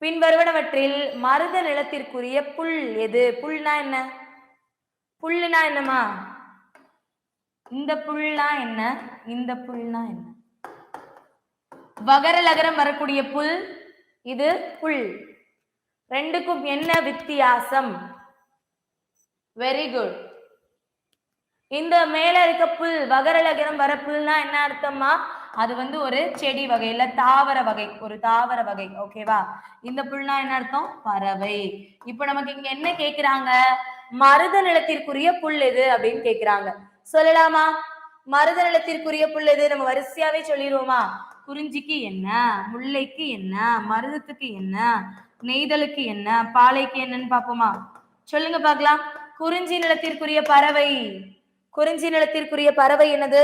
பின்வருவனவற்றில் மருத நிலத்திற்குரிய புல் எது? புல்னா என்ன? புல்லுனா என்னமா? இந்த புல்னா என்ன? இந்த புல்னா என்ன? வகர லகரம் வரக்கூடிய புல் இது புல். ரெண்டுக்கும் என்ன வித்தியாசம்? Very good. இந்த மேல இருக்க புல் வகர லகரம் வர புல்னா என்ன அர்த்தமா? அது வந்து ஒரு செடி வகை இல்ல தாவர வகை, ஒரு தாவர வகை. ஓகேவா? இந்த புல்னா என்ன அர்த்தம்? பறவை. இப்போ நமக்கு இங்க என்ன கேக்குறாங்க? மருத நிலத்திற்குரிய புல் எது அப்படின்னு கேக்குறாங்க. சொல்லலாமா? மருத நிலத்திற்குரிய புல் எது? நம்ம வரிசையாவே சொல்லிடுவோமா? குறிஞ்சிக்கு என்ன, முல்லைக்கு என்ன, மருதத்துக்கு என்ன, நெய்தலுக்கு என்ன, பாலைக்கு என்னன்னு பாப்போமா? சொல்லுங்க பார்க்கலாம். குறிஞ்சி நிலத்திற்குரிய பறவை, குறிஞ்சி நிலத்திற்குரிய பறவை என்னது?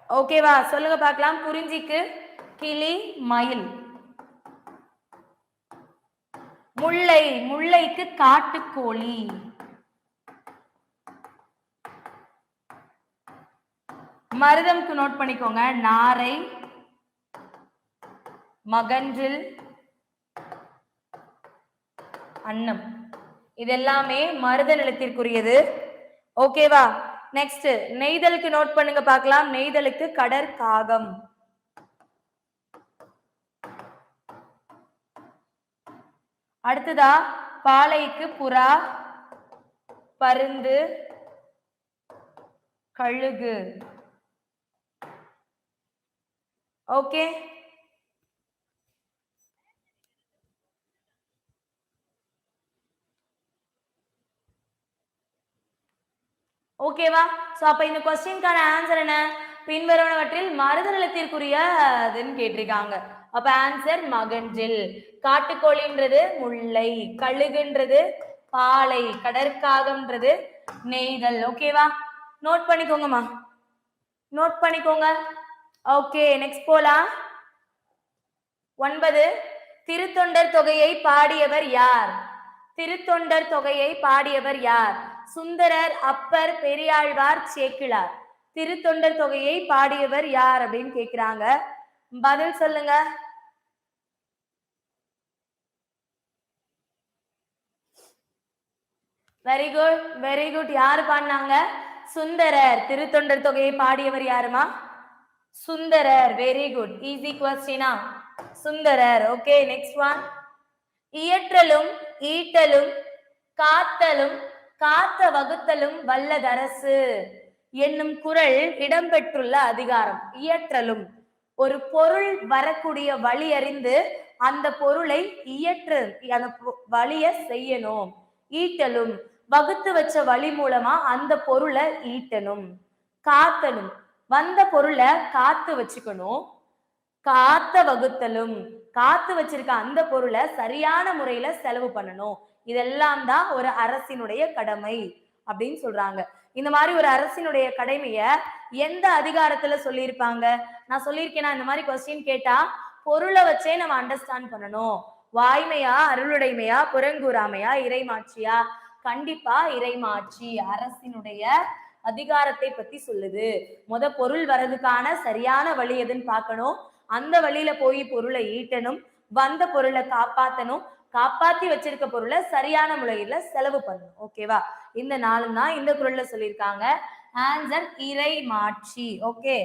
ஓகேவா? சொல்லுங்க பார்க்கலாம். குறிஞ்சிக்கு கிளி, மயில். முல்லை, முல்லைக்கு காட்டுக்கோழி. மருதம்க்கு நோட் பண்ணிக்கோங்க. நாரை, மகன்றில், அன்னம். இதெல்லாமே மருத நிலத்திற்குரியது. ஓகேவா? நெக்ஸ்ட் நெய்தலுக்கு நோட் பண்ணுங்க பார்க்கலாம். நெய்தலுக்கு கடற்காகம். அடுத்ததா பாலைக்கு புறா, பருந்து, கழுகு. ஓகே, ஓகேவா? சோ அப்ப இந்த क्वेश्चनக்கான ஆன்சர் என்ன? பின்வருவனவற்றில் மருத நிலத்திற்குரியதுன்னு கேட்டிருக்காங்க. அப்ப ஆன்சர் மகன்றில். காட்டுக்கோழின்றது முல்லை, கழுகுன்றது பாலை, கடற்காகம்ன்றது நெய்தல். ஓகேவா? நோட் பண்ணிக்கோங்கம்மா, நோட் பண்ணிக்கோங்க. ஓகே, நெக்ஸ்ட் போலாம். 9 திருத்தொண்டர் தொகையை பாடியவர் யார்? திருத்தொண்டர் தொகையை பாடியவர் யார்? சுந்தரர், அப்பர், பெரியாழ்வார், சேக்கிழார். திருத்தொண்டர் தொகையை பாடியவர் யார் அப்படின்னு கேக்குறாங்க. பதில் சொல்லுங்க. Very good, very good. யாரு பாடினாங்க? சுந்தரர். திருத்தொண்டர் தொகையை பாடியவர் யாருமா? சுந்தரர். Very good. ஈஸி क्वेश्चनா? சுந்தரர். Okay, next one. இயற்றலும் ஈட்டலும் காத்தலும் காத்த வகுத்தலும் வல்லதரசு என்னும் குறள் இடம்பெற்றுள்ள அதிகாரம். இயற்றலும், ஒரு பொருள் வரக்கூடிய வழி அறிந்து அந்த பொருளை இயற்று அந்த வழிய செய்யணும். ஈட்டலும், வகுத்து வச்ச வழி மூலமா அந்த பொருளை ஈட்டணும். காத்தலும், வந்த பொருளை காத்து வச்சுக்கணும். காத்த வகுத்தலும், காத்து வச்சிருக்க அந்த பொருளை சரியான முறையில செலவு பண்ணணும். இதெல்லாம் தான் ஒரு அரசினுடைய கடமை அப்படின்னு சொல்றாங்க. இந்த மாதிரி ஒரு அரசினுடைய கடமைய எந்த அதிகாரத்துல சொல்லியிருப்பாங்க? நான் சொல்லியிருக்கேன்னா, இந்த மாதிரி கொஸ்டின் கேட்டா பொருளை வச்சே நம்ம அண்டர்ஸ்டாண்ட் பண்ணணும். வாய்மையா, அருளுடைமையா, புறங்கூறாமையா, இறைமாட்சியா? கண்டிப்பா இறைமாட்சி. அரசினுடைய அதிகாரத்தை பத்தி சொல்லுது. பொருள் வரதுக்கான சரியான வழி எதுன்னு பார்க்கணும். அந்த வழியில போய் பொருளை ஈட்டணும். வந்த பொருளை காப்பாத்தணும். காப்பாத்தி வச்சிருக்க பொருளை சரியான முறையில செலவு பண்ணணும். ஓகேவா? இந்த 4 தான் இந்த குறள்ல சொல்லியிருக்காங்க. ஆன்சர் இறைமாட்சி. ஓகே.